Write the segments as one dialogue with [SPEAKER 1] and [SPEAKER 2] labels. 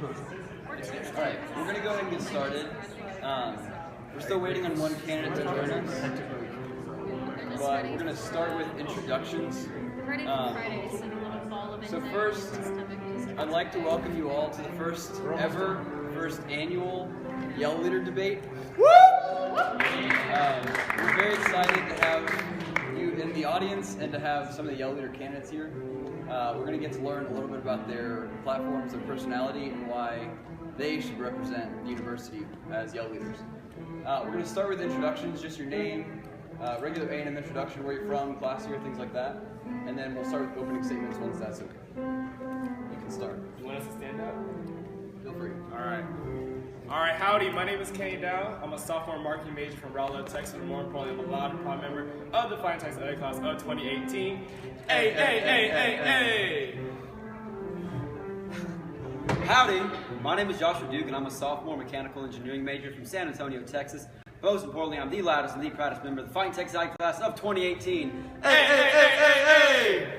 [SPEAKER 1] Alright, we're going to go ahead and get started. We're still waiting on one candidate to join us, but we're going to start with introductions. So first, I'd like to welcome you all to the first annual Yell Leader debate. We're very excited to have you in the audience and to have some of the Yell Leader candidates here. We're going to get to learn a little bit about their platforms, their personality, and why they should represent the university as Yell Leaders. We're going to start with introductions, just your name, regular A&M introduction, where you're from, class year, things like that. And then we'll start with opening statements once that's okay. You can start.
[SPEAKER 2] You want us to stand up?
[SPEAKER 1] Feel free.
[SPEAKER 2] All right, howdy, my name is Kenny Dow. I'm a sophomore marketing major from Raleigh, Texas, and more importantly, I'm a loud and proud member of the Fighting Texas LA class of 2018. Hey!
[SPEAKER 3] Howdy, my name is Joshua Duke, and I'm a sophomore mechanical engineering major from San Antonio, Texas. Most importantly, I'm the loudest and the proudest member of the Fighting Texas LA class of 2018. Hey!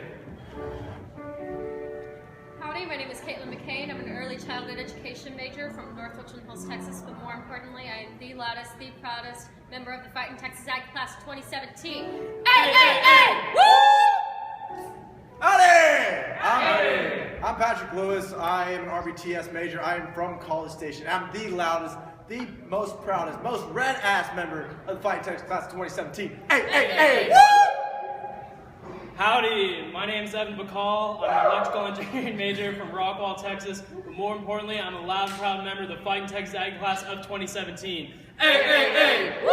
[SPEAKER 4] Howdy, my name is Caitlin McCain. I'm an early childhood education major from North Richland Hills, Texas, but more importantly, I am the loudest, the proudest member of the Fighting Texas Ag class of 2017. Hey! Woo!
[SPEAKER 5] Howdy! I'm Patrick Lewis. I am an RBTS major. I am from College Station. I'm the loudest, the most proudest, most red-ass member of the Fighting Texas class of 2017. Hey!
[SPEAKER 6] Howdy, my name is Evan Bacall. I'm an electrical engineering major from Rockwall, Texas. But more importantly, I'm a loud and proud member of the Fighting Texas Ag class of 2017. Hey! Woo!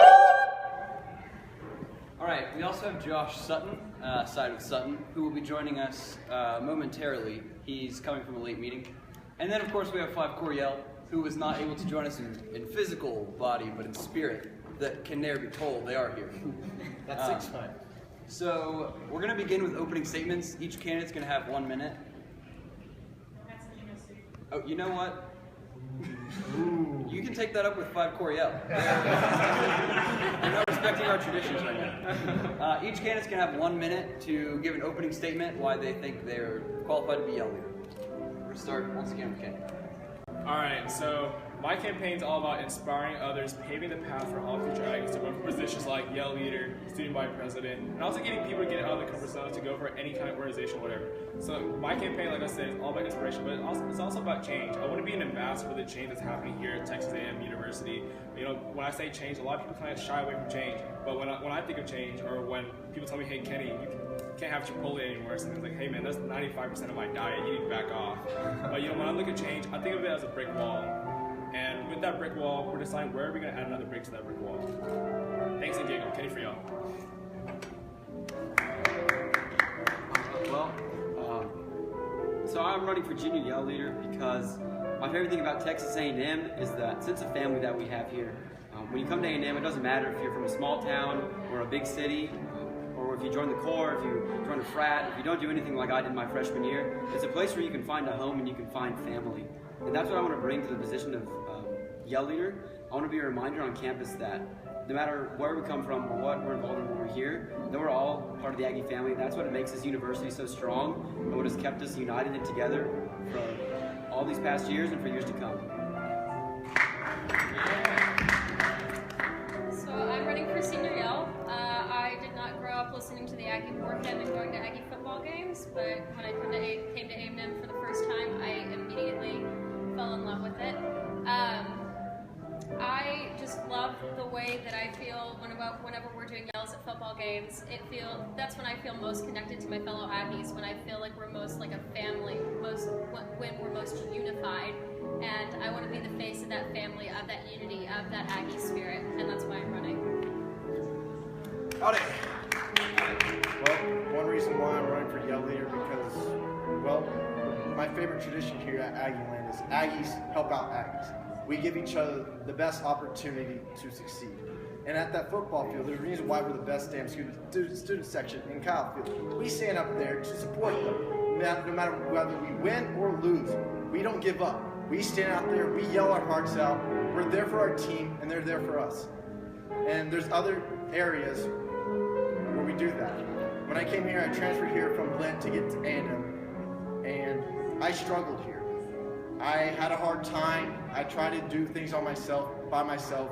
[SPEAKER 1] Alright, we also have Josh Sutton, side with Sutton, who will be joining us momentarily. He's coming from a late meeting. And then, of course, we have 5 Coriel, who was not able to join us in physical body, but in spirit. That can never be told, they are here.
[SPEAKER 5] That's 6'5".
[SPEAKER 1] So, we're going to begin with opening statements. Each candidate's going to have 1 minute. Oh, you know what? You can take that up with 5 Coriel. They're not respecting our traditions right now. Each candidate's going to have 1 minute to give an opening statement why they think they're qualified to be Yell Leader. We're going to start once again with Kenny.
[SPEAKER 2] All right, so my campaign is all about inspiring others, paving the path for all future Aggies to run for positions like Yell Leader, Student Body President, and also getting people to get out of the comfort zone to go for any kind of organization, whatever. So my campaign, like I said, is all about inspiration, but it's also about change. I want to be an ambassador for the change that's happening here at Texas A&M University. You know, when I say change, a lot of people kind of shy away from change, but when I think of change, or when people tell me, hey, Kenny, you can't have Chipotle anymore, so it's like, hey man, that's 95% of my diet, you need to back off. But you know, when I look at change, I think of it as a brick wall. And with that brick wall, we're deciding where are we going to add another brick to that brick wall. Thanks and giggle. Kenny for y'all.
[SPEAKER 3] So I'm running for junior Yell Leader because my favorite thing about Texas A&M is that sense of family that we have here. When you come to A&M, it doesn't matter if you're from a small town or a big city, or if you join the Corps, if you join a frat, if you don't do anything like I did my freshman year. It's a place where you can find a home and you can find family. And that's what I want to bring to the position of Yell Leader. I want to be a reminder on campus that no matter where we come from or what we're involved in when we're here, that we're all part of the Aggie family. That's what makes this university so strong and what has kept us united and together for all these past years and for years to come.
[SPEAKER 4] So I'm running for senior Yell. I did not grow up listening to the Aggie War Hymn and going to Aggie football games, but when I came to A&M for the first time, I immediately fell in love with it. I just love the way that I feel whenever we're doing yells at football games. That's when I feel most connected to my fellow Aggies, when I feel like we're most like a family, when we're most unified. And I want to be the face of that family, of that unity, of that Aggie spirit, and that's why I'm running.
[SPEAKER 5] Howdy! Well, one reason why I'm running for Yell Leader because, well, my favorite tradition here at Aggie Land is Aggies help out Aggies. We give each other the best opportunity to succeed. And at that football field, there's a reason why we're the best damn student section in Kyle Field. We stand up there to support them, no matter whether we win or lose. We don't give up. We stand out there, we yell our hearts out. We're there for our team, and they're there for us. And there's other areas where we do that. When I came here, I transferred here from Blinn to get to A&M, and I struggled here. I had a hard time. I tried to do things by myself.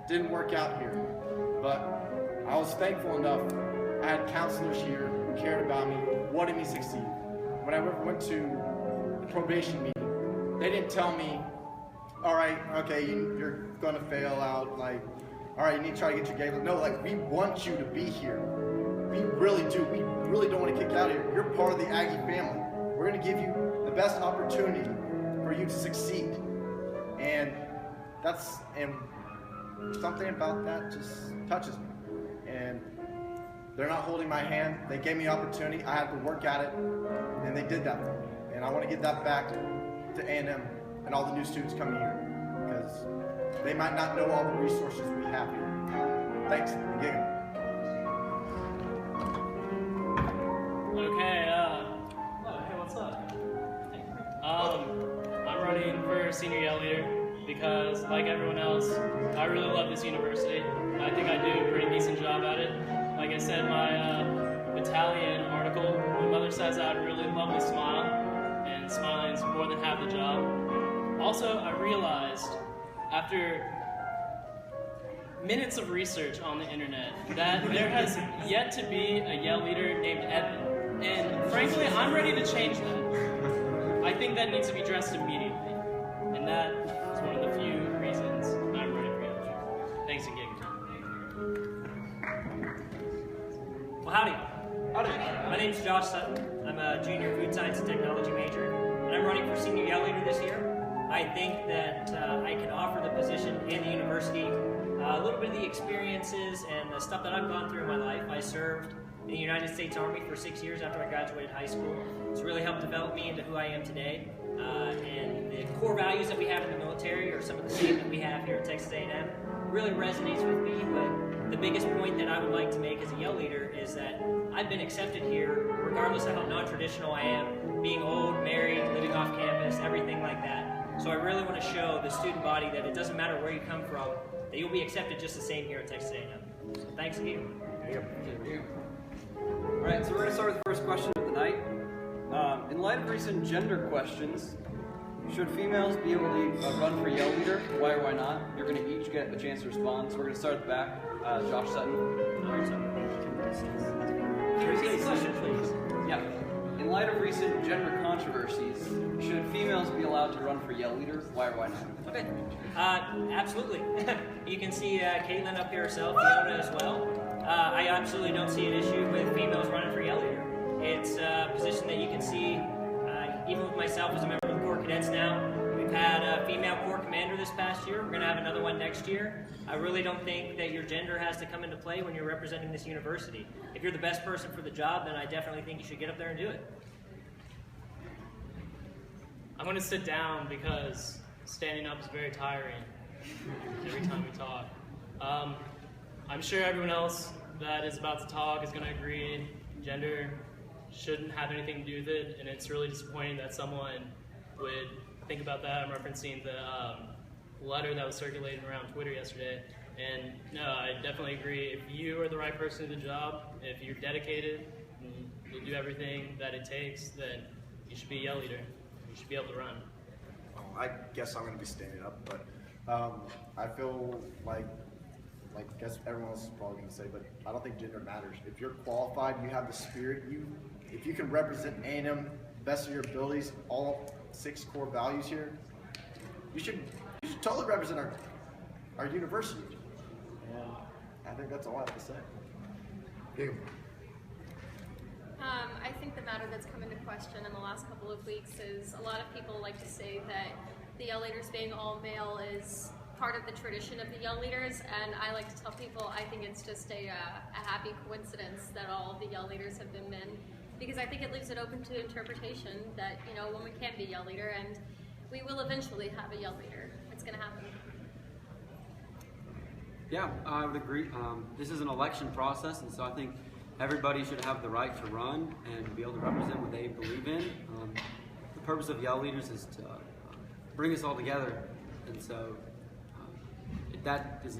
[SPEAKER 5] Didn't work out here. But I was thankful enough. I had counselors here who cared about me, wanted me to succeed. When I went to the probation meeting, they didn't tell me, all right, okay, you're going to fail out. Like, all right, you need to try to get your game. No, like, we want you to be here. We really do. We really don't want to kick you out of here. You're part of the Aggie family. We're going to give you the best opportunity for you to succeed. And something about that just touches me. And they're not holding my hand. They gave me opportunity. I had to work at it, and they did that for me. And I want to give that back to A&M and all the new students coming here, because they might not know all the resources we have here. Thanks. Again.
[SPEAKER 6] Okay, hey, what's up? I'm running for senior yell leader because, like everyone else, I really love this university. I think I do a pretty decent job at it. Like I said, my battalion article, my mother says I have a really lovely smile, and smiling is more than half the job. Also, I realized after minutes of research on the internet that there has yet to be a yell leader named Evan. And frankly, I'm ready to change that. I think that needs to be addressed immediately. And that is one of the few reasons I'm ready for yell leader. Thanks again.
[SPEAKER 7] Well, howdy. My name's Josh Sutton. I'm a junior food science and technology major, and I'm running for senior yell leader this year. I think that I can offer the position and the university a little bit of the experiences and the stuff that I've gone through in my life. I served in the United States Army for 6 years after I graduated high school. It's really helped develop me into who I am today. And the core values that we have in the military are some of the same that we have here at Texas A&M. Really resonates with me, but the biggest point that I would like to make as a yell leader is that I've been accepted here regardless of how non-traditional I am, being old, married, living off campus, everything like that. So I really want to show the student body that it doesn't matter where you come from, that you'll be accepted just the same here at Texas A&M. So thanks again.
[SPEAKER 1] All right, so we're going to start with the first question of the night. In light of recent gender questions, should females be able to run for yell leader? Why or why not? You're going to each get a chance to respond. So we're going to start at the back. Josh Sutton.
[SPEAKER 7] Question, please.
[SPEAKER 1] Yeah. In light of recent gender controversies, should females be allowed to run for yell leader? Why or why not?
[SPEAKER 7] Okay. Absolutely. You can see Caitlin up here herself, Fiona as well. I absolutely don't see an issue with females running for yell leader. It's a position that you can see, even with myself as a member of the Corps Cadets now. We've had a female Corps Commander this past year. We're going to have another one next year. I really don't think that your gender has to come into play when you're representing this university. If you're the best person for the job, then I definitely think you should get up there and do it.
[SPEAKER 6] I'm going to sit down because standing up is very tiring every time we talk. I'm sure everyone else that is about to talk is going to agree gender shouldn't have anything to do with it, and it's really disappointing that someone would think about that. I'm referencing the letter that was circulating around Twitter yesterday, and no, I definitely agree. If you are the right person for the job, if you're dedicated, and you'll do everything that it takes, then you should be a yell leader. You should be able to run.
[SPEAKER 5] I guess I'm going to be standing up, but I feel like I guess everyone else is probably going to say, but I don't think gender matters. If you're qualified, you have the spirit, if you can represent A&M best of your abilities, all 6 core values here, you should totally represent our university. And I think that's all I have to say.
[SPEAKER 4] I think the matter that's come into question in the last couple of weeks is a lot of people like to say that the yell leaders being all male is part of the tradition of the yell leaders, and I like to tell people I think it's just a happy coincidence that all of the yell leaders have been men, because I think it leaves it open to interpretation that, you know, a woman can be yell leader, and we will eventually have a yell leader. It's going to happen.
[SPEAKER 3] Yeah, I would agree. This is an election process, and so I think everybody should have the right to run and be able to represent what they believe in. The purpose of yell leaders is to bring us all together, and so that is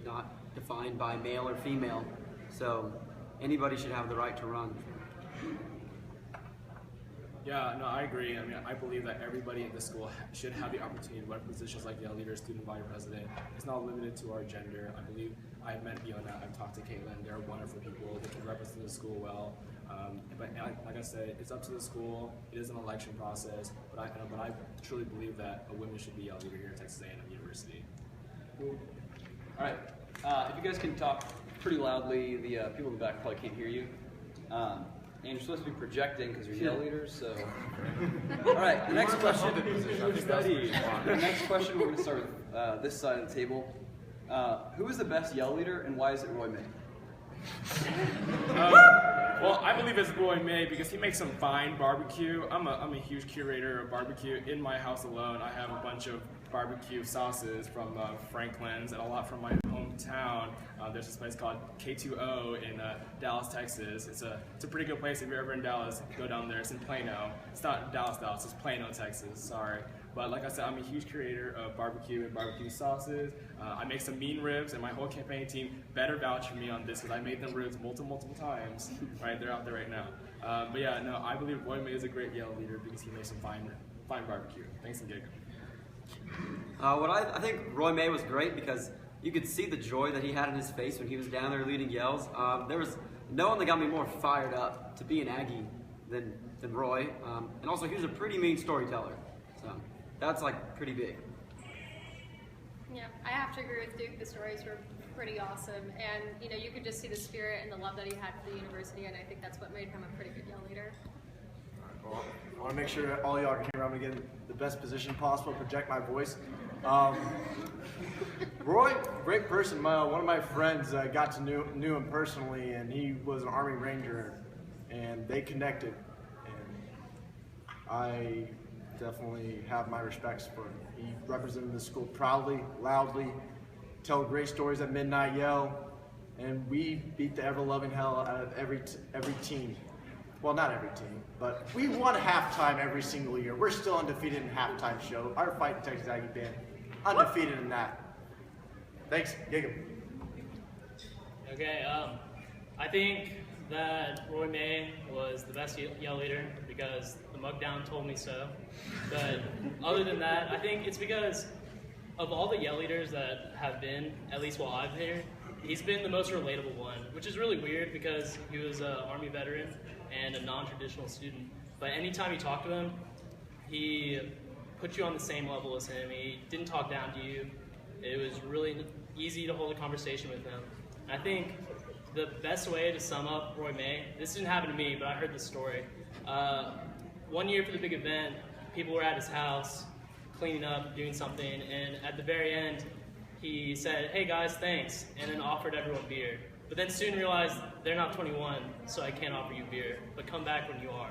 [SPEAKER 3] not defined by male or female. So anybody should have the right to run.
[SPEAKER 2] Yeah, no, I agree. I mean, I believe that everybody in the school should have the opportunity to run positions like yell leader, student body president. It's not limited to our gender. I believe I've met Fiona, I've talked to Caitlin. They're wonderful people. They can represent the school well. But like I said, it's up to the school. It is an election process. But I truly believe that a woman should be yell leader here at Texas A&M University.
[SPEAKER 1] Cool. All right. If you guys can talk pretty loudly, the people in the back probably can't hear you. And you're supposed to be projecting because you're yell leaders, so. All right, the next question. The next question, we're going to start with this side of the table. Who is the best yell leader, and why is it Roy May?
[SPEAKER 2] Well, I believe it's Roy May because he makes some fine barbecue. I'm a huge curator of barbecue. In my house alone, I have a bunch of barbecue sauces from Franklin's and a lot from my hometown. There's this place called K2O in Dallas, Texas. It's a pretty good place. If you're ever in Dallas, go down there. It's in Plano. It's not Dallas, it's Plano, Texas. Sorry. But like I said, I'm a huge curator of barbecue and barbecue sauces. I make some mean ribs, and my whole campaign team better vouch for me on this because I made them ribs multiple times. Right, they're out there right now. But yeah, no, I believe Roy May is a great yell leader because he makes some fine barbecue. Thanks and gig.
[SPEAKER 3] I think Roy May was great because you could see the joy that he had in his face when he was down there leading yells. There was no one that got me more fired up to be an Aggie than Roy. And also, he was a pretty mean storyteller. So that's like pretty big.
[SPEAKER 4] Yeah, I have to agree with Duke. The stories were pretty awesome, and you know, you could just see the spirit and the love that he had for the university, and I think that's what made him a pretty good yell leader.
[SPEAKER 5] Well, I want to make sure that all y'all can hear. I'm going to get in the best position possible, project my voice. Roy, great person. One of my friends got to knew him personally, and he was an Army Ranger, and they connected. And I definitely have my respects for him. He represented the school proudly, loudly, tell great stories at Midnight Yell, and we beat the ever-loving hell out of every team. Well, not every team, but we won halftime every single year. We're still undefeated in halftime show. Our Fight Texas Aggie band, undefeated in that. Thanks, Jacob.
[SPEAKER 6] Okay, I think that Roy May was the best yell leader because the Mugdown told me so. But other than that, I think it's because of all the yell leaders that have been, at least while I've been here, he's been the most relatable one, which is really weird because he was an Army veteran and a non-traditional student. But anytime you talk to him, he put you on the same level as him. He didn't talk down to you. It was really easy to hold a conversation with him. I think the best way to sum up Roy May, this didn't happen to me, but I heard the story. One year for the big event, people were at his house cleaning up, doing something, and at the very end, he said, "Hey guys, thanks," and then offered everyone beer. But then soon realized they're not 21, so I can't offer you beer, but come back when you are.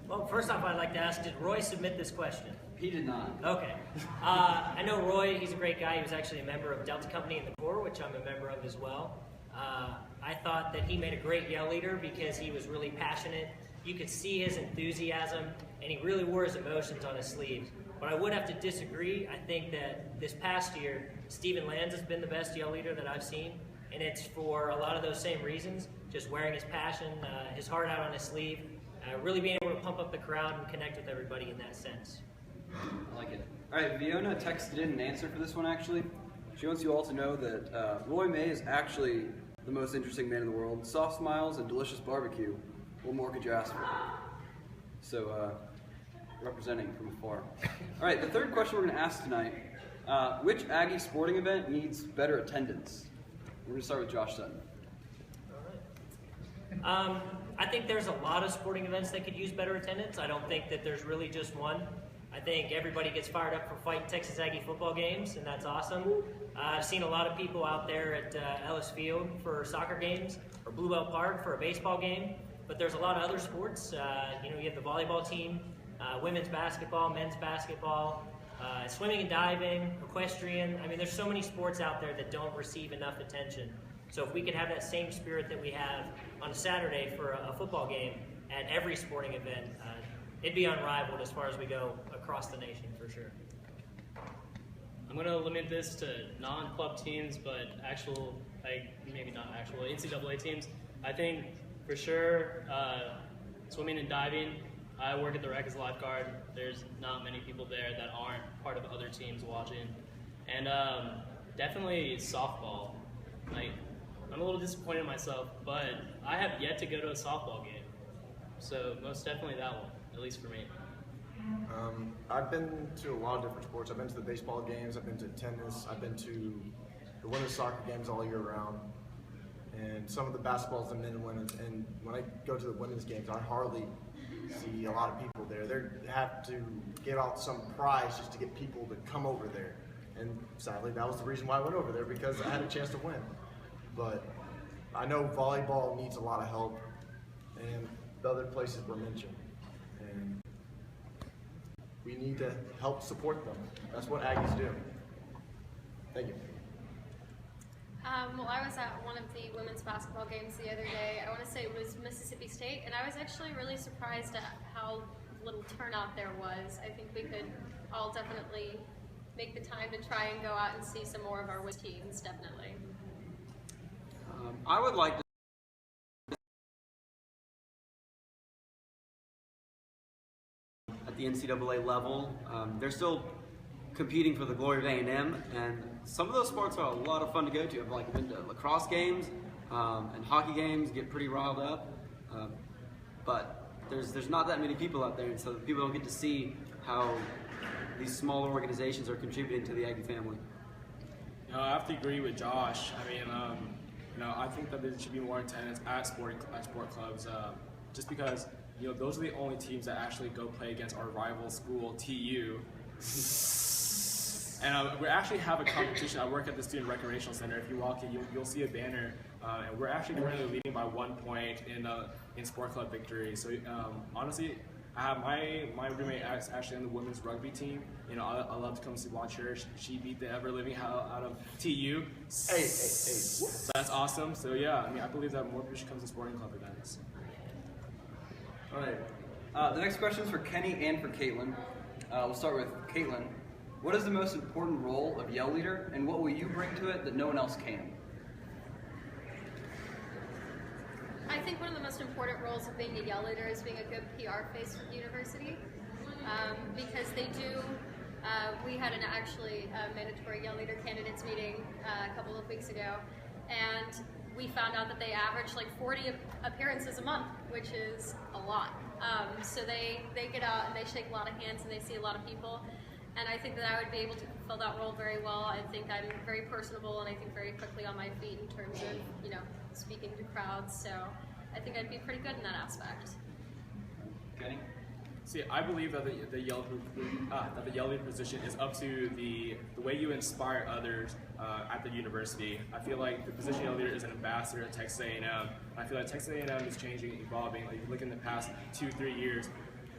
[SPEAKER 7] Well, first off, I'd like to ask, did Roy submit this question?
[SPEAKER 1] He did not.
[SPEAKER 7] Okay. I know Roy, he's a great guy. He was actually a member of Delta Company in the Corps, which I'm a member of as well. I thought that he made a great yell leader because he was really passionate. You could see his enthusiasm, and he really wore his emotions on his sleeves. But I would have to disagree. I think that this past year, Steven Lands has been the best yell leader that I've seen, and it's for a lot of those same reasons, just wearing his passion, his heart out on his sleeve, really being able to pump up the crowd and connect with everybody in that sense.
[SPEAKER 1] I like it. All right, Fiona texted in an answer for this one, actually. She wants you all to know that Roy May is actually the most interesting man in the world. Soft smiles and delicious barbecue. What more could you ask for? So, representing from afar. All right, the third question we're going to ask tonight. Which Aggie sporting event needs better attendance? We're going to start with Josh Sutton.
[SPEAKER 7] I think there's a lot of sporting events that could use better attendance. I don't think that there's really just one. I think everybody gets fired up for fighting Texas Aggie football games, and that's awesome. I've seen a lot of people out there at Ellis Field for soccer games, or Blue Bell Park for a baseball game, but there's a lot of other sports. You have the volleyball team, women's basketball, men's basketball, swimming and diving, equestrian. I mean, there's so many sports out there that don't receive enough attention. So if we could have that same spirit that we have on a Saturday for a football game at every sporting event, it'd be unrivaled as far as we go across the nation, for sure.
[SPEAKER 6] I'm going to limit this to non-club teams, but maybe not actual NCAA teams. I think for sure swimming and diving. I work at the rec as a lifeguard. There's not many people there that aren't part of other teams watching. And definitely softball. Like, I'm a little disappointed in myself, but I have yet to go to a softball game. So most definitely that one, at least for me.
[SPEAKER 5] I've been to a lot of different sports. I've been to the baseball games, I've been to tennis, I've been to the women's soccer games all year round, and some of the basketballs, the men and women's. And when I go to the women's games, I hardly see a lot of people there. They have to give out some prize just to get people to come over there. And sadly, that was the reason why I went over there, because I had a chance to win. But I know volleyball needs a lot of help, and the other places were mentioned. And we need to help support them. That's what Aggies do. Thank you.
[SPEAKER 4] Well, I was at one of the women's basketball games the other day. I want to say it was Mississippi State, and I was actually really surprised at how little turnout there was. I think we could all definitely make the time to try and go out and see some more of our women's teams, definitely.
[SPEAKER 3] I would like to at the NCAA level. They're still competing for the glory of A&M, and some of those sports are a lot of fun to go to. I've like been to lacrosse games and hockey games, get pretty riled up, but there's not that many people out there, and so people don't get to see how these smaller organizations are contributing to the Aggie family.
[SPEAKER 2] I have to agree with Josh. I mean, I think that there should be more attendance at sport clubs, just because those are the only teams that actually go play against our rival school, TU. And we actually have a competition. I work at the Student Recreational Center. If you walk in, you'll see a banner, and we're actually currently leading by 1 point in sport club victory. So honestly, I have my roommate is actually on the women's rugby team. I love to come watch her. She beat the ever living hell out of TU.
[SPEAKER 5] Hey.
[SPEAKER 2] So that's awesome. So yeah, I believe that more people should come to sporting club events.
[SPEAKER 1] All right. The next question is for Kenny and for Caitlin. We'll start with Caitlin. What is the most important role of Yell Leader, and what will you bring to it that no one else can?
[SPEAKER 4] I think one of the most important roles of being a Yell Leader is being a good PR face for the university, because they do. We had a mandatory Yell Leader candidates meeting a couple of weeks ago, and we found out that they average like 40 appearances a month, which is a lot. So they get out and they shake a lot of hands and they see a lot of people. And I think that I would be able to fulfill that role very well. I think I'm very personable and I think very quickly on my feet in terms of, speaking to crowds. So I think I'd be pretty good in that aspect.
[SPEAKER 1] Kenny?
[SPEAKER 2] See, I believe that the Yell Leader position is up to the way you inspire others at the university. I feel like the position of Yell Leader is an ambassador at Texas A&M. I feel like Texas A&M is changing, evolving. Like, if you look in the past 2-3 years,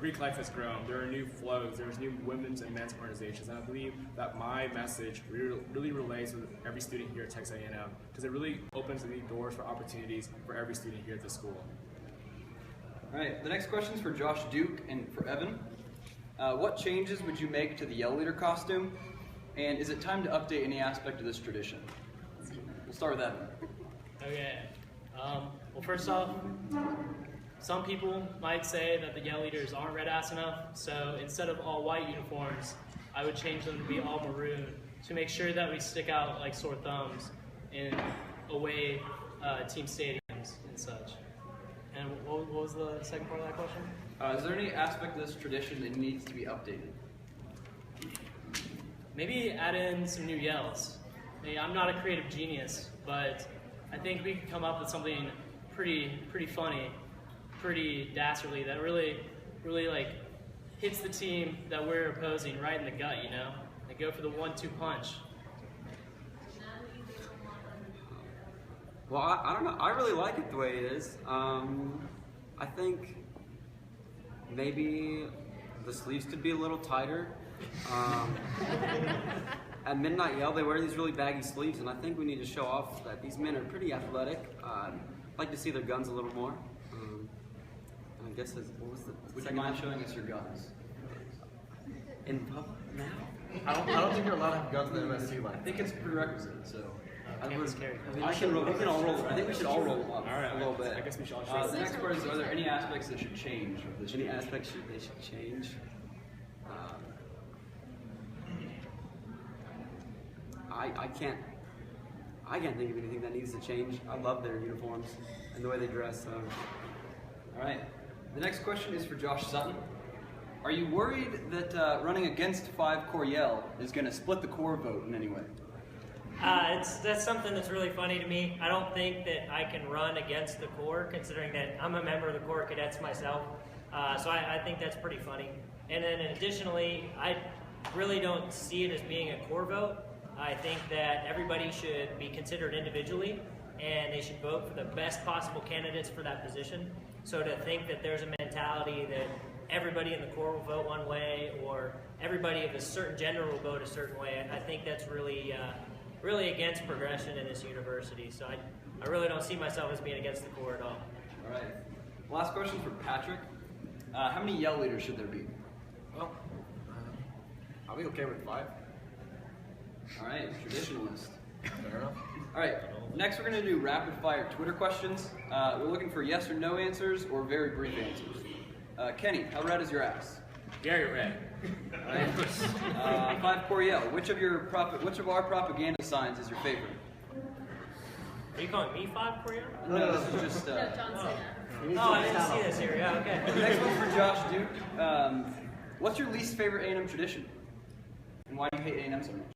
[SPEAKER 2] Greek life has grown. There are new flows. There's new women's and men's organizations, and I believe that my message really relates with every student here at Texas A&M, because it really opens the doors for opportunities for every student here at the school.
[SPEAKER 1] All right, the next question is for Josh Duke and for Evan. What changes would you make to the Yell Leader costume, and is it time to update any aspect of this tradition? We'll start with Evan.
[SPEAKER 6] Okay. Well, first off, some people might say that the Yell Leaders aren't red-ass enough, so instead of all white uniforms, I would change them to be all maroon to make sure that we stick out like sore thumbs in away team stadiums and such. And what was the second part of that question?
[SPEAKER 1] Is there any aspect of this tradition that needs to be updated?
[SPEAKER 6] Maybe add in some new yells. I mean, I'm not a creative genius, but I think we could come up with something pretty funny, pretty dastardly that really like hits the team that we're opposing right in the gut, They go for the 1-2 punch.
[SPEAKER 3] Well, I don't know. I really like it the way it is. I think maybe the sleeves could be a little tighter. At Midnight Yell, they wear these really baggy sleeves, and I think we need to show off that these men are pretty athletic. I'd like to see their guns a little more. And I guess what was the
[SPEAKER 1] Would you
[SPEAKER 3] second
[SPEAKER 1] mind
[SPEAKER 3] one?
[SPEAKER 1] showing us your guns?
[SPEAKER 3] In public now?
[SPEAKER 5] I don't think you're allowed to have guns in the MST
[SPEAKER 1] I
[SPEAKER 5] line.
[SPEAKER 1] think it's a prerequisite, so.
[SPEAKER 6] Campus carry.
[SPEAKER 3] We can all roll. I think we should all roll them up a little bit.
[SPEAKER 2] I guess we should all
[SPEAKER 1] The next part is, are there any aspects that should change of this?
[SPEAKER 3] Any aspects they should change? I can't think of anything that needs to change. I love their uniforms and the way they dress. So.
[SPEAKER 1] All right. The next question is for Josh Sutton. Are you worried that running against 5 Core Yell is going to split the core vote in any way?
[SPEAKER 7] That's something that's really funny to me. I don't think that I can run against the Corps, considering that I'm a member of the Corps Cadets myself. So I think that's pretty funny. And then additionally, I really don't see it as being a Corps vote. I think that everybody should be considered individually, and they should vote for the best possible candidates for that position. So to think that there's a mentality that everybody in the Corps will vote one way, or everybody of a certain gender will vote a certain way, I think that's really against progression in this university. So I really don't see myself as being against the Corps at all.
[SPEAKER 1] All right. Last question for Patrick. How many Yell leaders should there be?
[SPEAKER 5] Well, I'll be okay with 5.
[SPEAKER 1] All right, traditionalist.
[SPEAKER 5] Fair enough.
[SPEAKER 1] All right, next we're going to do rapid fire Twitter questions. We're looking for yes or no answers or very brief answers. Kenny, how red is your ass?
[SPEAKER 2] Very red.
[SPEAKER 1] All right. 5 Core Yell. Which of our propaganda signs is your favorite?
[SPEAKER 7] Are you calling me 5 for you?
[SPEAKER 1] No, this is just.
[SPEAKER 4] No, John Cena.
[SPEAKER 7] Oh, I didn't see this here. Yeah, okay.
[SPEAKER 1] Next one's for Josh Duke. What's your least favorite A&M tradition? And why do you hate A&M so much?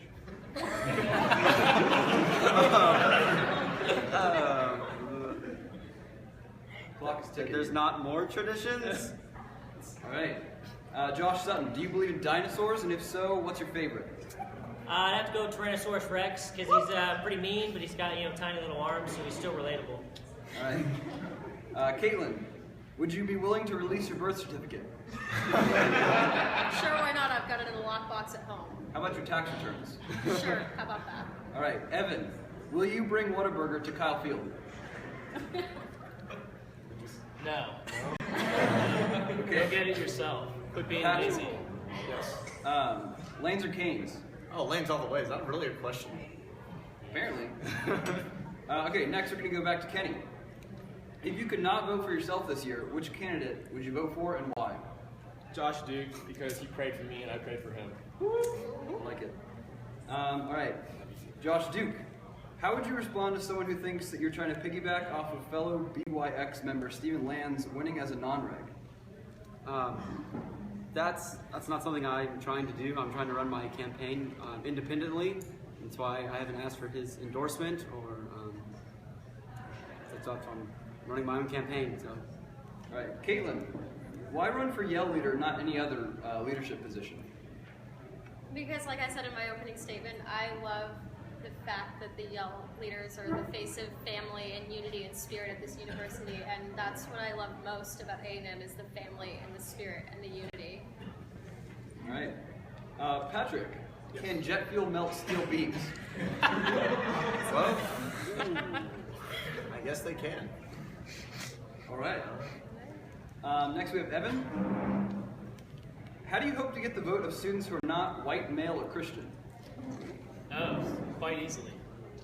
[SPEAKER 1] Clock is ticking.
[SPEAKER 3] There's not more traditions?
[SPEAKER 1] All right. Josh Sutton, do you believe in dinosaurs? And if so, what's your favorite?
[SPEAKER 7] I'd have to go Tyrannosaurus Rex because he's pretty mean, but he's got tiny little arms, so he's still relatable.
[SPEAKER 1] All right. Caitlin, would you be willing to release your birth certificate?
[SPEAKER 4] Sure, why not? I've got it in a lockbox at home.
[SPEAKER 1] How about your tax returns?
[SPEAKER 4] Sure, how about that?
[SPEAKER 1] All right. Evan, will you bring Whataburger to Kyle Field?
[SPEAKER 6] No.
[SPEAKER 1] Okay.
[SPEAKER 6] Go get it yourself. Quit being
[SPEAKER 1] Patrick.
[SPEAKER 6] lazy.
[SPEAKER 5] Yes.
[SPEAKER 1] Lanes or canes?
[SPEAKER 5] Oh, lanes all the way. Is that really a question?
[SPEAKER 1] Apparently. Okay, next we're going to go back to Kenny. If you could not vote for yourself this year, which candidate would you vote for and why?
[SPEAKER 2] Josh Duke, because he prayed for me and I prayed for him.
[SPEAKER 1] I like it. All right, Josh Duke. How would you respond to someone who thinks that you're trying to piggyback off of fellow BYX member Stephen Land's winning as a non-reg?
[SPEAKER 3] That's not something I'm trying to do. I'm trying to run my campaign independently. That's why I haven't asked for his endorsement or that's up. I'm running my own campaign. So,
[SPEAKER 1] All right, Caitlin. Why run for Yell leader, not any other leadership position?
[SPEAKER 4] Because, like I said in my opening statement, I love the fact that the Yell leaders are the face of family and unity and spirit at this university, and that's what I love most about A&M is the family and the spirit and the unity.
[SPEAKER 1] All right. Patrick, can jet fuel melt steel beams?
[SPEAKER 5] Well, I guess they can.
[SPEAKER 1] All right. Next we have Evan. How do you hope to get the vote of students who are not white, male, or Christian?
[SPEAKER 6] Oh, quite easily.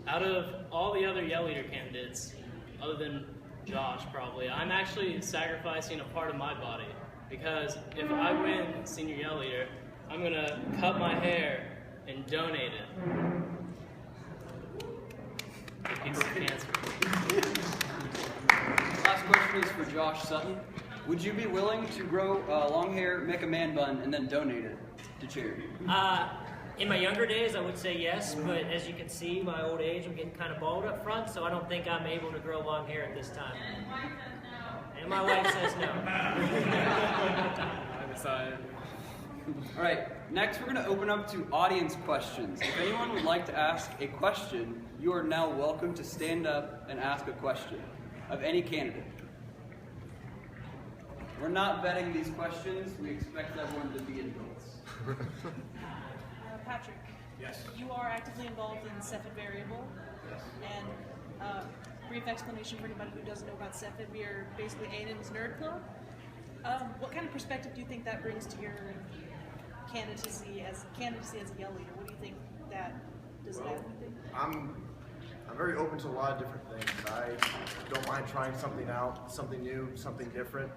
[SPEAKER 6] Out of all the other Yell Leader candidates, other than Josh probably, I'm actually sacrificing a part of my body because if I win Senior Yell Leader, I'm going to cut my hair and donate it to people with cancer.
[SPEAKER 1] Last question is for Josh Sutton. Would you be willing to grow long hair, make a man bun, and then donate it to charity?
[SPEAKER 7] In my younger days, I would say yes, but as you can see, my old age, I'm getting kind of bald up front, so I don't think I'm able to grow long hair at this time. And my wife says no.
[SPEAKER 2] I decided.
[SPEAKER 1] All right, next we're going to open up to audience questions. If anyone would like to ask a question, you are now welcome to stand up and ask a question of any candidate. We're not vetting these questions. We expect everyone to be adults.
[SPEAKER 8] Patrick.
[SPEAKER 5] Yes.
[SPEAKER 8] You are actively involved in Cepheid Variable.
[SPEAKER 5] Yes.
[SPEAKER 8] And brief explanation for anybody who doesn't know about Cepheid, we are basically A&M's nerd club. What kind of perspective do you think that brings to your candidacy as a Yell Leader? What do you think that does that?
[SPEAKER 5] I'm I'm very open to a lot of different things. I don't mind trying something out, something new, something different.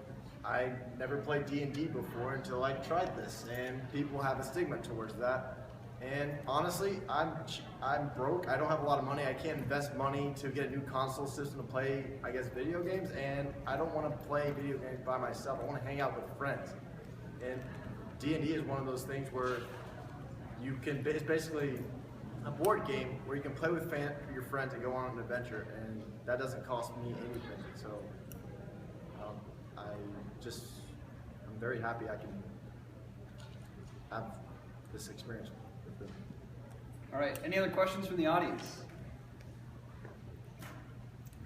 [SPEAKER 5] I never played D&D before until I tried this, and people have a stigma towards that. And honestly, I'm broke. I don't have a lot of money. I can't invest money to get a new console system to play, I guess, video games. And I don't want to play video games by myself. I want to hang out with friends. And D&D is one of those things where you can. It's basically a board game where you can play with your friends and go on an adventure, and that doesn't cost me anything. So I'm very happy I can have this experience.
[SPEAKER 1] All right, any other questions from the audience?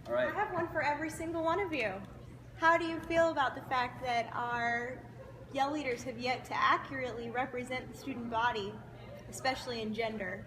[SPEAKER 1] All right.
[SPEAKER 9] I have one for every single one of you. How do you feel about the fact that our Yell leaders have yet to accurately represent the student body, especially in gender?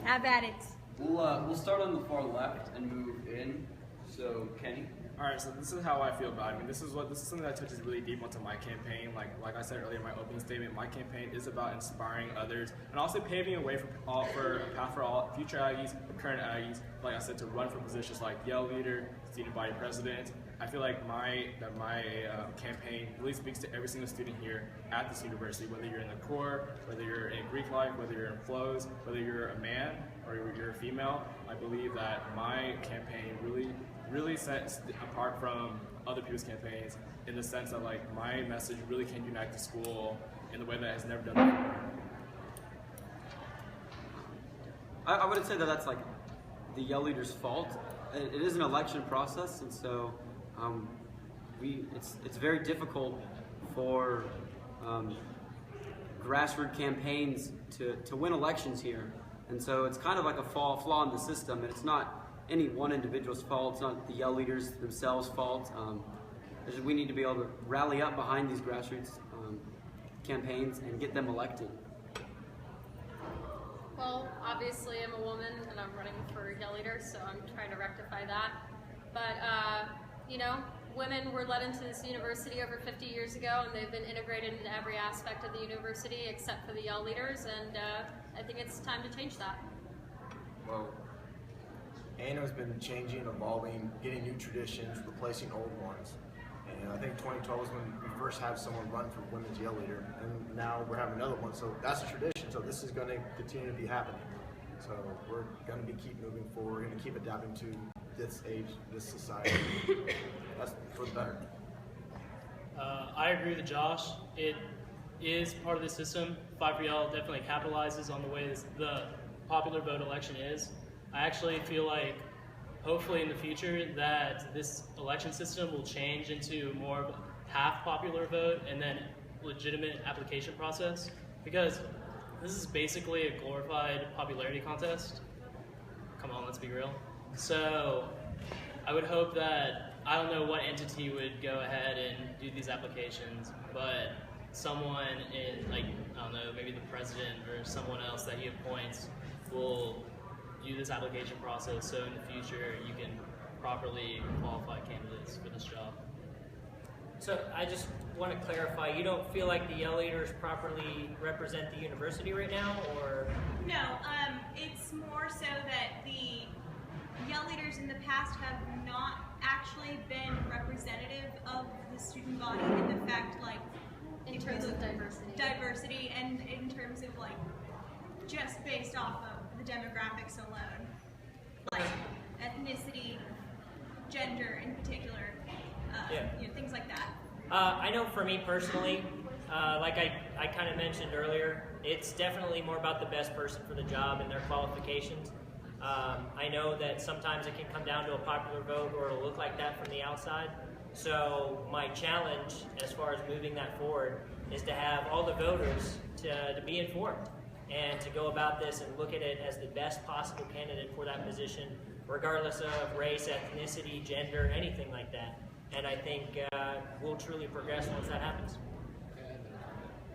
[SPEAKER 9] Have at it.
[SPEAKER 1] We'll start on the far left and move in. So, Kenny?
[SPEAKER 2] All right, so this is how I feel about it. I mean, this is something that touches really deep onto my campaign. Like I said earlier in my opening statement, my campaign is about inspiring others and also paving a way for a path for all future Aggies, current Aggies. Like I said, to run for positions like Yell leader, student body president. I feel like my campaign really speaks to every single student here at this university, whether you're in the core, whether you're in Greek life, whether you're in flows, whether you're a man or you're a female. I believe that my campaign really sets apart from other people's campaigns in the sense that like my message really can unite the school in the way that it has never done before.
[SPEAKER 3] I wouldn't say that that's like the Yell leader's fault. It is an election process, and so it's very difficult for grassroots campaigns to win elections here, and so it's kind of like a flaw in the system, and it's not any one individual's fault. It's not the Yell leaders themselves' fault. We need to be able to rally up behind these grassroots campaigns and get them elected.
[SPEAKER 4] Well, obviously I'm a woman and I'm running for Yell leader, so I'm trying to rectify that. But, you know, women were led into this university over 50 years ago, and they've been integrated into every aspect of the university except for the Yell leaders, and I think it's time to change that.
[SPEAKER 5] Well, Anna's been changing, evolving, getting new traditions, replacing old ones. And I think 2012 was when we first had someone run for Women's Yell Leader, and now we're having another one. So that's a tradition. So this is going to continue to be happening. So we're going to keep moving forward. We're going to keep adapting to this age, this society. That's for the better.
[SPEAKER 6] I agree with Josh. It is part of the system. Fight for Yell definitely capitalizes on the way the popular vote election is. I actually feel like, hopefully in the future, that this election system will change into more of a half popular vote and then legitimate application process, because this is basically a glorified popularity contest. Come on, let's be real. So I would hope that, I don't know what entity would go ahead and do these applications, but someone in, like, I don't know, maybe the president or someone else that he appoints will do this application process, so in the future you can properly qualify candidates for this job.
[SPEAKER 7] So I just want to clarify, you don't feel like the Yell leaders properly represent the university right now, or?
[SPEAKER 9] No, it's more so that the Yell leaders in the past have not actually been representative of the student body in the fact, like,
[SPEAKER 4] In terms of diversity
[SPEAKER 9] and in terms of, like, just based off of the demographics alone, like ethnicity, gender in particular, you know, things like that.
[SPEAKER 7] I know for me personally, like I kind of mentioned earlier, it's definitely more about the best person for the job and their qualifications. I know that sometimes it can come down to a popular vote, or it'll look like that from the outside. So my challenge as far as moving that forward is to have all the voters to be informed and to go about this and look at it as the best possible candidate for that position, regardless of race, ethnicity, gender, anything like that. And I think we'll truly progress once that happens.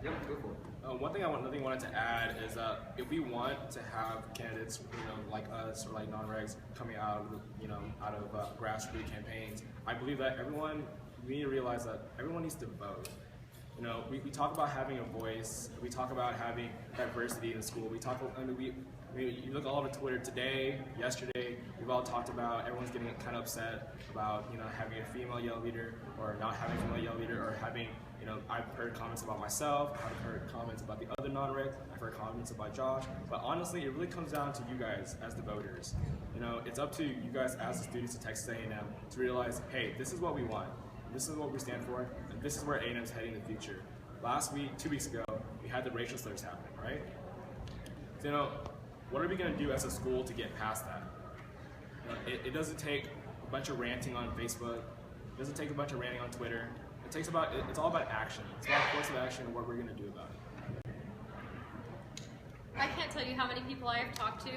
[SPEAKER 3] Yep, go for it.
[SPEAKER 2] One thing I wanted to add is that if we want to have candidates, like us or like non-regs coming out of, out of grassroots campaigns, I believe that we need to realize that everyone needs to vote. You know, we talk about having a voice. We talk about having diversity in the school. You look all over Twitter today, yesterday, we've all talked about, everyone's getting kind of upset about, you know, having a female yell leader or not having a female yell leader, or having, you know, I've heard comments about myself, I've heard comments about the other non-rec, I've heard comments about Josh, but honestly, it really comes down to you guys as the voters. You know, it's up to you guys as the students of Texas A&M to realize, hey, this is what we want, this is what we stand for, and this is where A&M is heading in the future. Last week, 2 weeks ago, we had the racial slurs happening, right? So, you know, what are we going to do as a school to get past that? You know, it doesn't take a bunch of ranting on Facebook. It doesn't take a bunch of ranting on Twitter. It's all about action. It's about course of action and what we're going to do about it.
[SPEAKER 4] I can't tell you how many people I have talked to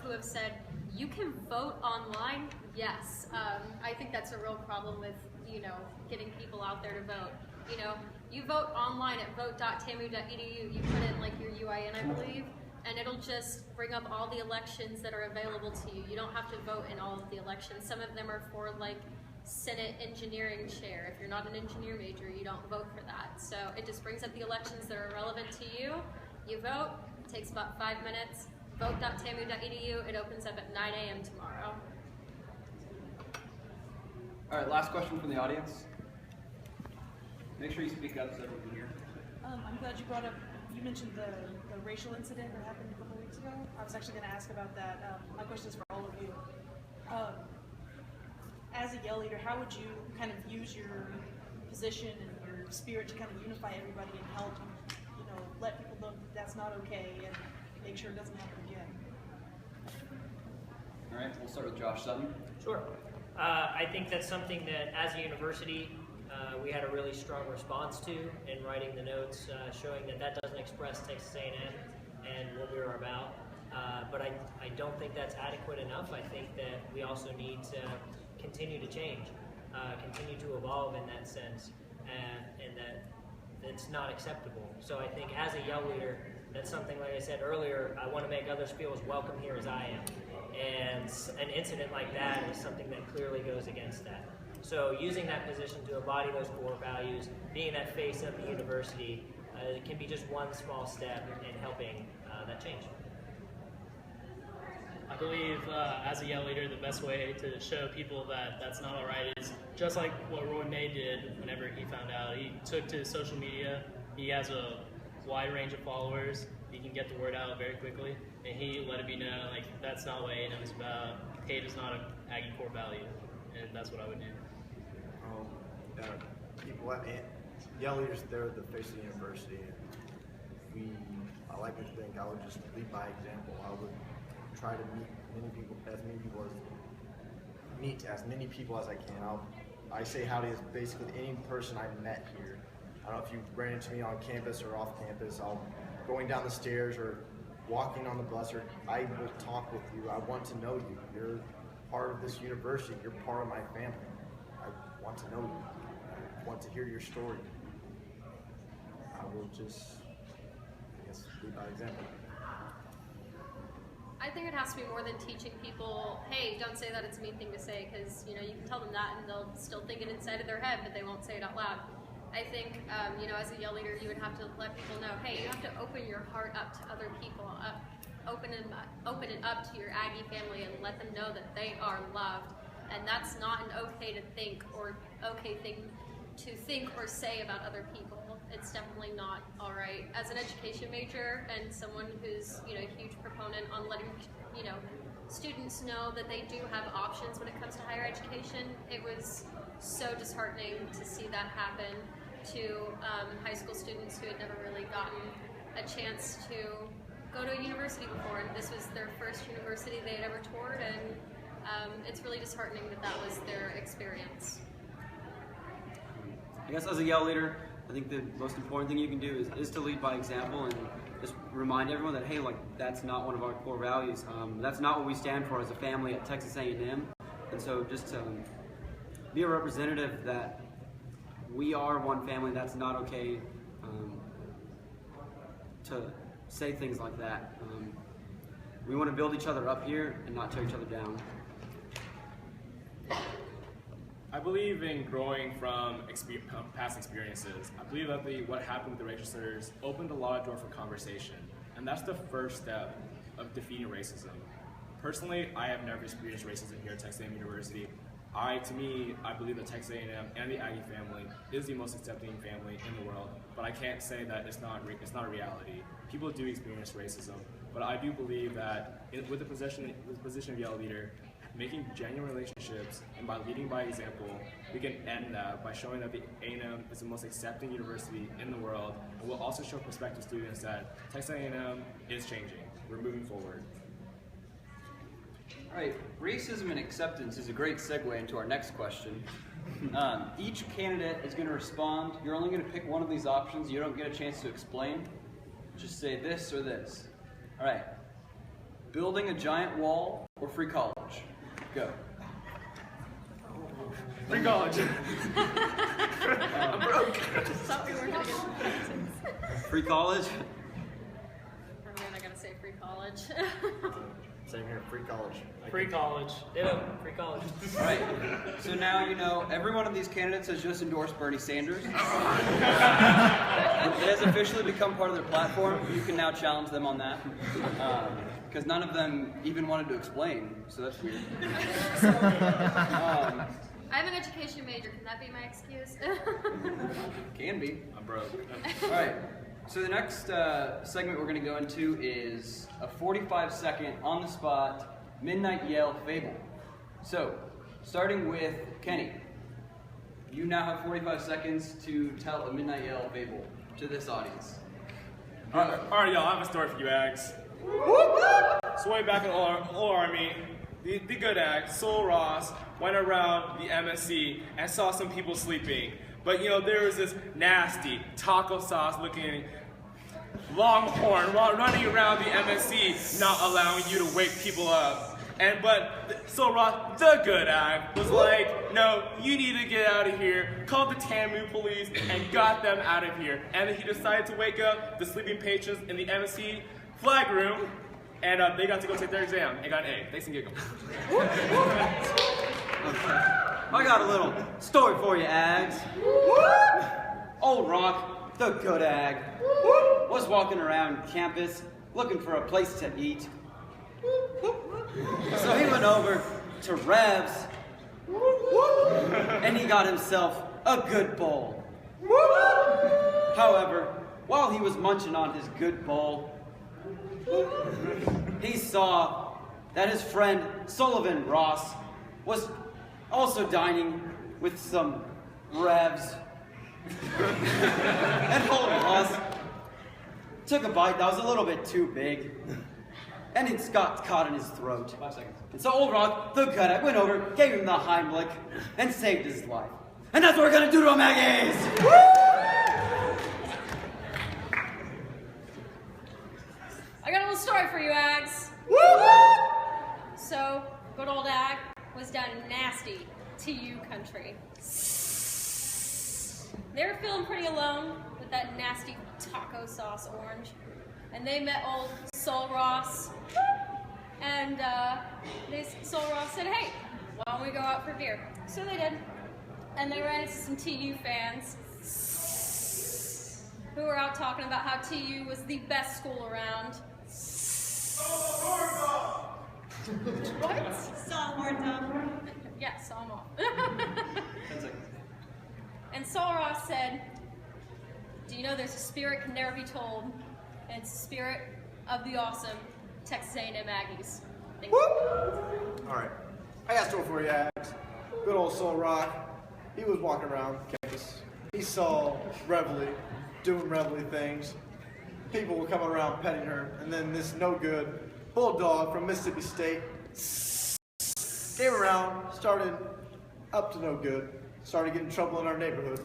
[SPEAKER 4] who have said, you can vote online? Yes. I think that's a real problem with, you know, getting people out there to vote. You know, you vote online at vote.tamu.edu. You put in like your UIN, I believe, and it'll just bring up all the elections that are available to you. You don't have to vote in all of the elections. Some of them are for like Senate engineering chair. If you're not an engineer major, you don't vote for that. So it just brings up the elections that are relevant to you. You vote, it takes about 5 minutes. Vote.tamu.edu, it opens up at 9 a.m. tomorrow.
[SPEAKER 1] All right, last question from the audience. Make sure you speak up so everyone can hear.
[SPEAKER 8] I'm glad you brought up, you mentioned the racial incident that happened a couple weeks ago. I was actually going to ask about that. My question is for all of you. As a yell leader, how would you kind of use your position and your spirit to kind of unify everybody and help, you know, let people know that that's not okay and make sure it doesn't happen again?
[SPEAKER 1] All right, we'll start with Josh Sutton.
[SPEAKER 7] Sure. I think that's something that as a university we had a really strong response to in writing the notes showing that doesn't express Texas A&M and what we were about. But I don't think that's adequate enough. I think that we also need to continue to change, continue to evolve in that sense, and that it's not acceptable. So I think as a yell leader, that's something, like I said earlier, I want to make others feel as welcome here as I am. And an incident like that is something that clearly goes against that. So using that position to embody those core values, being that face of the university, it can be just one small step in helping that change.
[SPEAKER 6] I believe as a yell leader, the best way to show people that that's not all right is just like what Roy May did whenever he found out. He took to social media. He has a wide range of followers. He can get the word out very quickly, and he let it be known, like, that's not what A&M is about. Hate is not an Aggie core value, and that's what I would do.
[SPEAKER 5] People at yell leaders, they're the face of the university. And I like to think I would just lead by example. I would try to meet as many people as I can. I say howdy as basically any person I've met here. I don't know if you ran into me on campus or off campus. Going down the stairs or walking on the bus, or I will talk with you. I want to know you. You're part of this university. You're part of my family. I want to know you. I want to hear your story. I will just, I guess, lead by example.
[SPEAKER 4] I think it has to be more than teaching people, hey, don't say that, it's a mean thing to say, because, you know, you can tell them that and they'll still think it inside of their head, but they won't say it out loud. I think, you know, as a yell leader, you would have to let people know, hey, you have to open your heart up to other people, open it up to your Aggie family and let them know that they are loved. And that's not an okay to think or okay thing to think or say about other people. It's definitely not all right. As an education major and someone who's, you know, a huge proponent on letting, you know, students know that they do have options when it comes to higher education, it was so disheartening to see that happen to high school students who had never really gotten a chance to go to a university before, and this was their first university they had ever toured, and it's really disheartening that that was their experience.
[SPEAKER 3] I guess as a yell leader, I think the most important thing you can do is to lead by example and just remind everyone that, hey, like, that's not one of our core values. That's not what we stand for as a family at Texas A&M. And so just be a representative that we are one family. That's not okay to say things like that. We want to build each other up here and not tear each other down.
[SPEAKER 2] I believe in growing from past experiences. I believe that what happened with the racial slurs opened a lot of doors for conversation, and that's the first step of defeating racism. Personally, I have never experienced racism here at Texas A&M University. I believe that Texas A&M and the Aggie family is the most accepting family in the world, but I can't say that it's not a reality. People do experience racism, but I do believe that with the position of Yell Leader, making genuine relationships and by leading by example, we can end that by showing that the A&M is the most accepting university in the world, and we'll also show prospective students that Texas A&M is changing. We're moving forward.
[SPEAKER 1] All right, racism and acceptance is a great segue into our next question. Each candidate is going to respond. You're only going to pick one of these options. You don't get a chance to explain. Just say this or this. All right. Building a giant wall or free college? Go.
[SPEAKER 2] Free college.
[SPEAKER 1] I'm broke.
[SPEAKER 4] Thought we were gonna get
[SPEAKER 3] Free college?
[SPEAKER 4] I'm gonna say free college.
[SPEAKER 5] Same here, free college.
[SPEAKER 6] Free college. Ditto. Free college.
[SPEAKER 1] All right. So now you know every one of these candidates has just endorsed Bernie Sanders. It has officially become part of their platform. You can now challenge them on that. Because none of them even wanted to explain, so that's weird.
[SPEAKER 4] I'm an education major. Can that be my excuse?
[SPEAKER 1] Can be. I'm broke. All right. So the next segment we're going to go into is a 45-second on-the-spot midnight yell fable. So, starting with Kenny, you now have 45 seconds to tell a midnight yell fable to this audience.
[SPEAKER 2] All right, y'all. I have a story for you, Ags. So way back in the old army, the good Ag, Sol Ross, went around the MSC and saw some people sleeping. But there was this nasty taco sauce looking longhorn running around the MSC, not allowing you to wake people up. But Sol Ross, the good Ag, was like, no, you need to get out of here, called the TAMU police and got them out of here. And then he decided to wake up the sleeping patrons in the MSC flag room, and they got to go take their exam and got an A. Thanks and giggles.
[SPEAKER 3] I got a little story for you, Ags. Old Rock, the good Ag, was walking around campus looking for a place to eat. So he went over to Rev's and he got himself a good bowl. However, while he was munching on his good bowl, he saw that his friend Sullivan Ross was also dining with some Revs. And old Ross took a bite that was a little bit too big, and it got caught in his throat.
[SPEAKER 1] 5 seconds.
[SPEAKER 3] And so old Rock, the good, went over, gave him the Heimlich, and saved his life. And that's what we're gonna do to him, Aggies!
[SPEAKER 4] I got a little story for you, Ags. So, good old Ag was down in nasty TU country. They were feeling pretty alone with that nasty taco sauce orange. And they met old Sol Ross. And Sol Ross said, hey, why don't we go out for beer? So they did. And they ran into some TU fans who were out talking about how TU was the best school around. What?
[SPEAKER 9] Saw horns up.
[SPEAKER 4] Yeah, saw them all.
[SPEAKER 1] 10 seconds.
[SPEAKER 4] And Sol Ross said, do you know there's a spirit can never be told, and it's the spirit of the awesome Texas A&M Aggies. Thank you.
[SPEAKER 5] All right, I got a story for you, Ags. Good old Sol Rock. He was walking around campus. He saw Reveille doing Reveille things. People were coming around petting her, and then this no good bulldog from Mississippi State came around, started up to no good, started getting trouble in our neighborhood,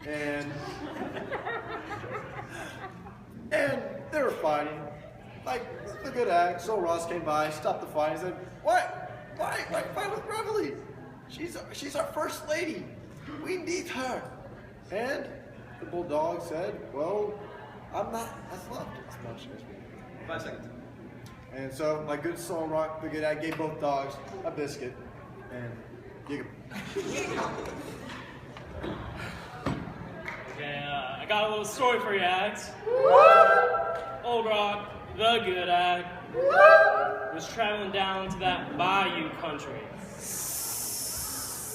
[SPEAKER 5] and they were fighting. Like the good Ag, Sol Ross came by, stopped the fight, and said, "What? Why fight with Reveille? She's our first lady. We need her." And the bulldog said, "Well, I'm not as loved as much as we."
[SPEAKER 1] 5 seconds.
[SPEAKER 5] And so my good Sol Rock, the good Ag, gave both dogs a biscuit, and Gig 'em.
[SPEAKER 6] Okay, I got a little story for you, Ags. Old Rock, the good Ag, was traveling down to that bayou country.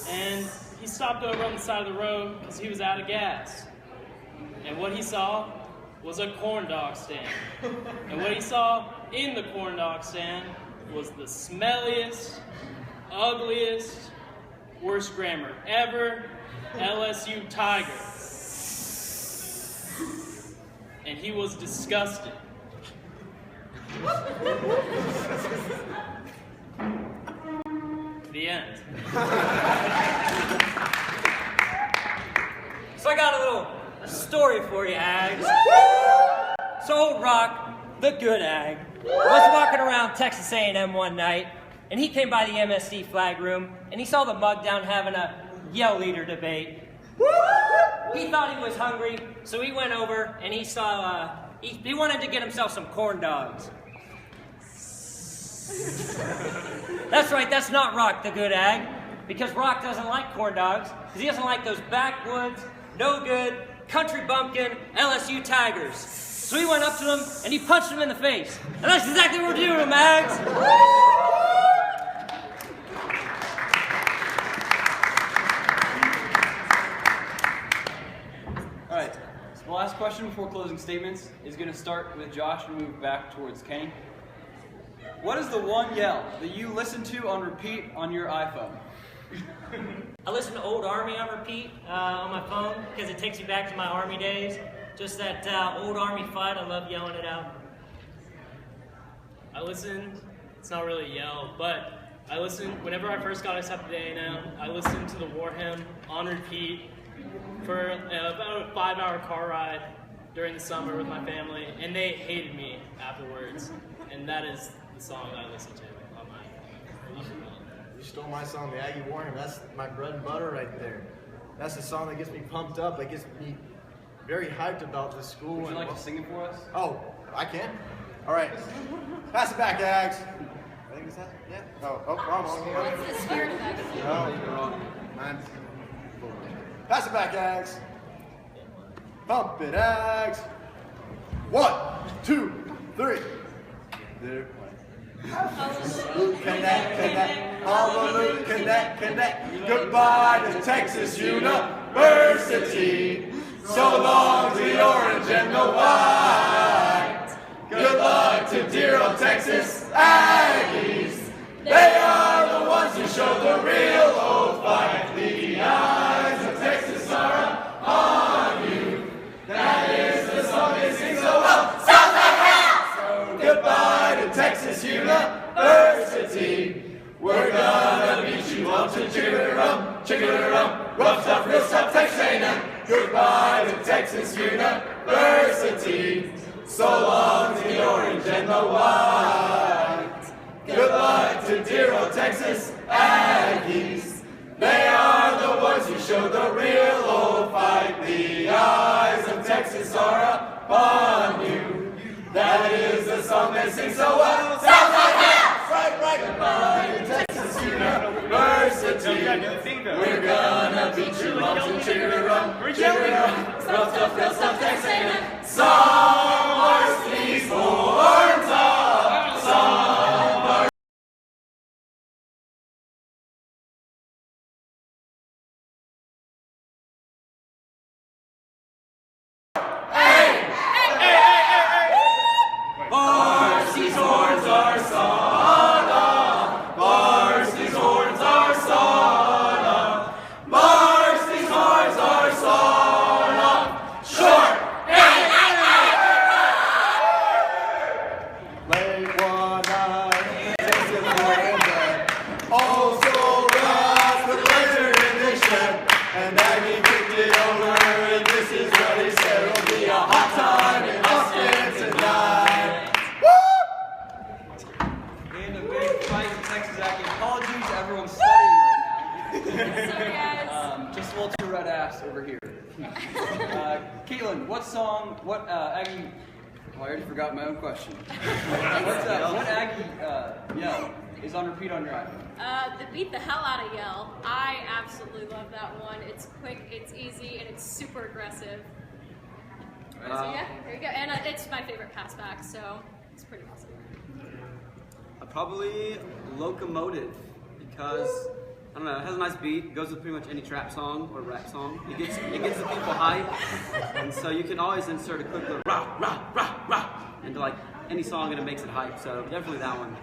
[SPEAKER 6] And he stopped over on the side of the road because he was out of gas. And what he saw was a corn dog stand. And what he saw in the corn dog stand was the smelliest, ugliest, worst grammar ever, LSU Tiger. And he was disgusted. The end.
[SPEAKER 7] So I got a little story for you, Ags. So Old Rock, the good Ag, was walking around Texas A&M one night, and he came by the MSD flag room, and he saw the Mugdown having a yell leader debate. He thought he was hungry, so he went over and he saw, he wanted to get himself some corn dogs. That's right, that's not Rock, the good Ag, because Rock doesn't like corn dogs, because he doesn't like those backwoods, no good, country bumpkin, LSU Tigers. So he went up to them and he punched him in the face. And that's exactly what we're doing to him, Ags.
[SPEAKER 1] All right, so the last question before closing statements is going to start with Josh and move back towards Kenny. What is the one yell that you listen to on repeat on your iPhone?
[SPEAKER 7] I listen to Old Army on repeat on my phone because it takes me back to my Army days. Just that old Army fight, I love yelling it out.
[SPEAKER 6] I listen, it's not really a yell, but I listened, whenever I first got accepted to A&M, I listened to the war hymn on repeat for about a 5-hour car ride during the summer with my family, and they hated me afterwards. And that is the song I listen to on my
[SPEAKER 5] You stole my song, the Aggie War Hymn. That's my bread and butter right there. That's the song that gets me pumped up, that gets me very hyped about the school.
[SPEAKER 1] Would you like to sing it for us?
[SPEAKER 5] Oh, I can? All right. Pass it back, Ags. I think it's that. Yeah. Oh, wrong one.
[SPEAKER 4] What's the spirit of that?
[SPEAKER 5] No, you're wrong. Mine's. Pass it back, Ags. Pump it, Ags. 1, 2, 3. There. Connect. Hallelujah, connect. Goodbye to Texas University. So long to the orange and the white. Good luck to dear old Texas Aggies. They are the ones who show the real old fight. The eyes of Texas are on you. That is the song they sing so well. Sounds like hell! So goodbye to Texas University. We're gonna beat you all to chicken-a-rum. Rough stuff, real stuff, Texas A&M. Goodbye to Texas University. So long to the orange and the white. Good luck to dear old Texas Aggies. They are the ones who show the real old fight. The eyes of Texas are upon you. That is the song they sing so well. Sounds like hell! Right. Goodbye to Texas University. We're gonna beat you all to chicken-a-rum. Rough stuff, real stuff, Texas A&M. Some varsity's horns up. Some varsity. Hey! Varsity's horns are sawed off. Varsity's horns are sawed off. Varsity's horns are sawed off. Short. Late one night, takes it for a bed. Also lost the laser in the shed. And Aggie kicked it over, and this is what he said. It'll be a hot time in Austin tonight.
[SPEAKER 1] And a big fight in Texas Aggie. Apologies to everyone studying right
[SPEAKER 4] Sorry, guys.
[SPEAKER 1] now. Just a little too red ass over here. Caitlin, what Aggie? Oh, I already forgot my own question. What Aggie yell is on repeat on your iPhone?
[SPEAKER 4] The Beat the Hell Out of Yell. I absolutely love that one. It's quick, it's easy, and it's super aggressive. So yeah, there you go. And it's my favorite pass back, so it's pretty awesome.
[SPEAKER 3] Probably Locomotive, because I don't know, it has a nice beat. It goes with pretty much any trap song or rap song. It gets the people hype, and so you can always insert a quick little rah rah rah rah into like any song, and it makes it hype. So definitely that one.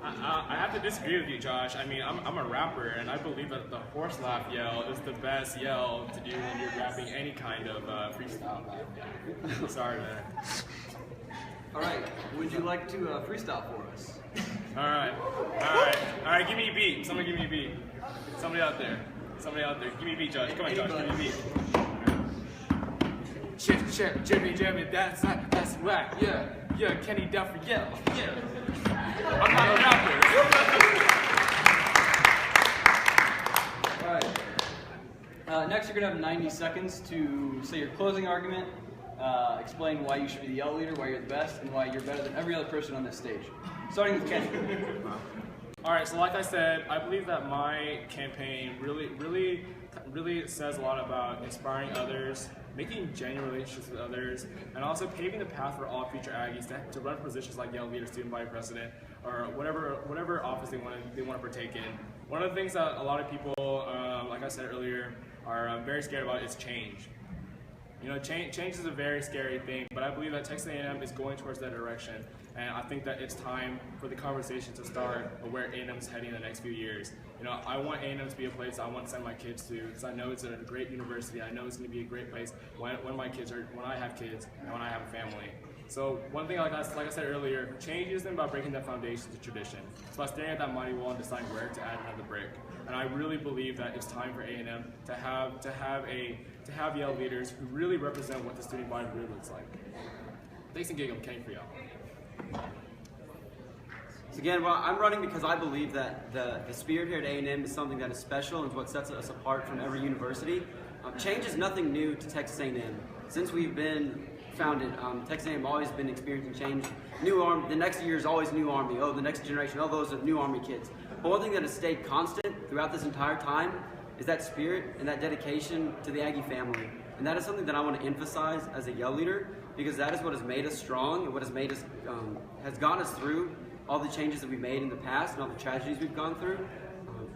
[SPEAKER 2] I have to disagree with you, Josh. I mean, I'm a rapper, and I believe that the horse laugh yell is the best yell to do when you're rapping any kind of freestyle rap. Sorry, man.
[SPEAKER 1] All right, would you like to freestyle for us?
[SPEAKER 2] All right. Give me a beat. Somebody give me a beat. Somebody out there. Give me a beat, Josh. Come on, Josh. Give me a beat. Chip, Jimmy, that's whack. Yeah, Kenny Duffy, yeah. I'm not a rapper.
[SPEAKER 1] All right. Next, you're gonna have 90 seconds to say your closing argument. Explain why you should be the yell leader, why you're the best, and why you're better than every other person on this stage. Starting with Kenny.
[SPEAKER 2] Alright, so like I said, I believe that my campaign really says a lot about inspiring others, making genuine relationships with others, and also paving the path for all future Aggies to run for positions like yell leader, student body president, or whatever office they want to partake in. One of the things that a lot of people, like I said earlier, are very scared about is change. You know, change is a very scary thing, but I believe that Texas A&M is going towards that direction, and I think that it's time for the conversation to start of where A&M is heading in the next few years. You know, I want A&M to be a place I want to send my kids to, because I know it's a great university. I know it's going to be a great place when I have kids and when I have a family. So one thing, like I said earlier, change isn't about breaking the foundations of tradition. It's about staring at that mighty wall and deciding where to add another brick. And I really believe that it's time for A&M to have yell leaders who really represent what the student body really looks like. Thanks and gig. I'm Kenny for y'all.
[SPEAKER 3] So again, well, I'm running because I believe that the spirit here at A&M is something that is special and is what sets us apart from every university. Change is nothing new to Texas A&M. Since we've been founded, Texas A&M always been experiencing change. New Army, the next year is always new Army. Oh, the next generation, oh, those are new Army kids. But one thing that has stayed constant throughout this entire time is that spirit and that dedication to the Aggie family. And that is something that I want to emphasize as a yell leader, because that is what has made us strong and what has made us, has gotten us through all the changes that we've made in the past and all the tragedies we've gone through.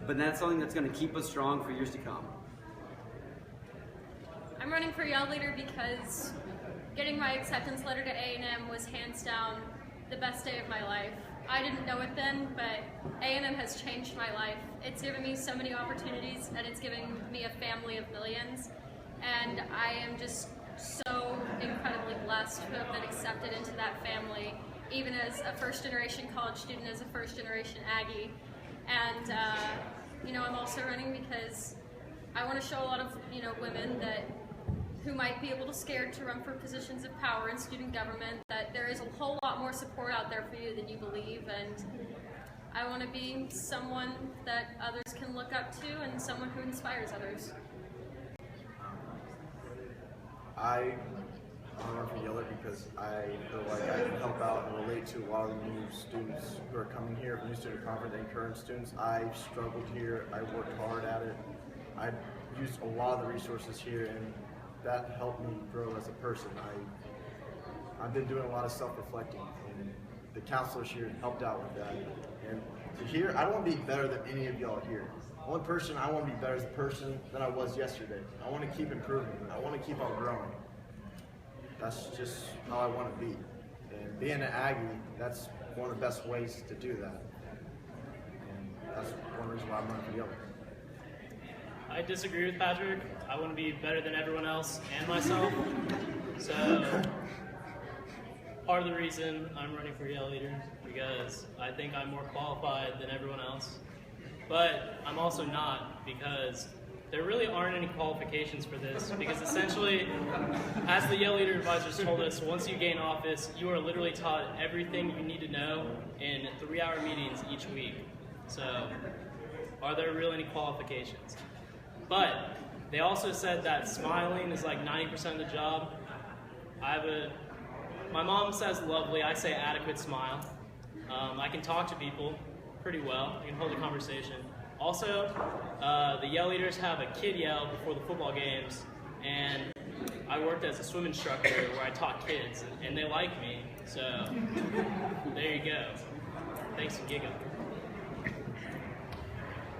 [SPEAKER 3] But that's something that's going to keep us strong for years to come.
[SPEAKER 4] I'm running for yell leader because getting my acceptance letter to A&M was hands down the best day of my life. I didn't know it then, but A&M has changed my life. It's given me so many opportunities, and it's given me a family of millions. And I am just so incredibly blessed to have been accepted into that family, even as a first-generation college student, as a first-generation Aggie. And you know, I'm also running because I want to show a lot of women who might be a little scared to run for positions of power in student government, that there is a whole lot more support out there for you than you believe, and I want to be someone that others can look up to and someone who inspires others.
[SPEAKER 5] I run for Yeller because I feel like I can help out and relate to a lot of the new students who are coming here, new student conference and current students. I've struggled here, I worked hard at it, I've used a lot of the resources here, and that helped me grow as a person. I've been doing a lot of self-reflecting, and the counselors here helped out with that. And to here, I don't want to be better than any of y'all here. One person, I want to be better as a person than I was yesterday. I want to keep improving. I want to keep on growing. That's just how I want to be. And being an Aggie, that's one of the best ways to do that. And that's one reason why I'm running for Yeller.
[SPEAKER 6] I disagree with Patrick. I want to be better than everyone else and myself. So part of the reason I'm running for yell leader because I think I'm more qualified than everyone else. But I'm also not, because there really aren't any qualifications for this, because essentially, as the yell leader advisors told us, once you gain office, you are literally taught everything you need to know in 3-hour meetings each week. So are there really any qualifications? But they also said that smiling is like 90% of the job. My mom says lovely, I say adequate smile. I can talk to people, pretty well. I can hold a conversation. Also, the Yell Leaders have a kid yell before the football games, and I worked as a swim instructor where I taught kids, and they like me. So there you go. Thanks and gig 'em.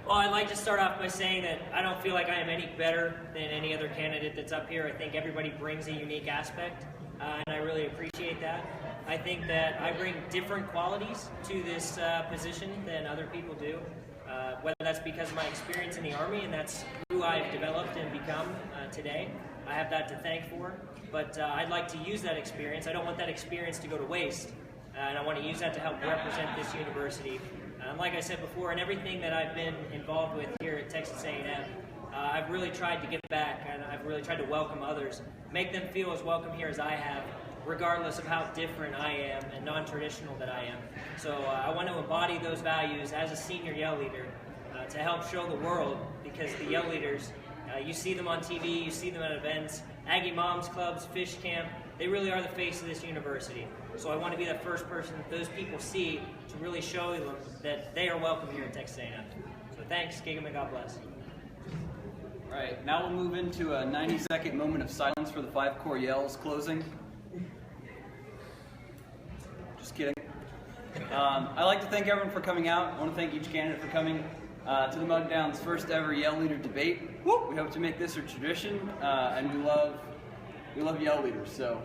[SPEAKER 7] Well, I'd like to start off by saying that I don't feel like I am any better than any other candidate that's up here. I think everybody brings a unique aspect, and I really appreciate that. I think that I bring different qualities to this position than other people do, whether that's because of my experience in the Army, and that's who I've developed and become today. I have that to thank for, but I'd like to use that experience. I don't want that experience to go to waste, and I want to use that to help represent this university. Like I said before, in everything that I've been involved with here at Texas A&M, I've really tried to give back, and I've really tried to welcome others, make them feel as welcome here as I have, regardless of how different I am and non-traditional that I am. So I want to embody those values as a senior Yell Leader to help show the world, because the Yell Leaders, you see them on TV, you see them at events, Aggie Moms Clubs, Fish Camp, they really are the face of this university. So I want to be that first person that those people see to really show them that they are welcome here at Texas A&M. So thanks, gig 'em, and God bless.
[SPEAKER 1] All right, now we'll move into a 90-second moment of silence for the 5 core yells closing. Just kidding. I'd like to thank everyone for coming out. I want to thank each candidate for coming to the Mugdown's first ever Yell Leader debate. We hope to make this a tradition, and we love Yell Leaders. So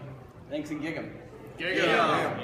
[SPEAKER 1] thanks and gig 'em.
[SPEAKER 2] Gig 'em.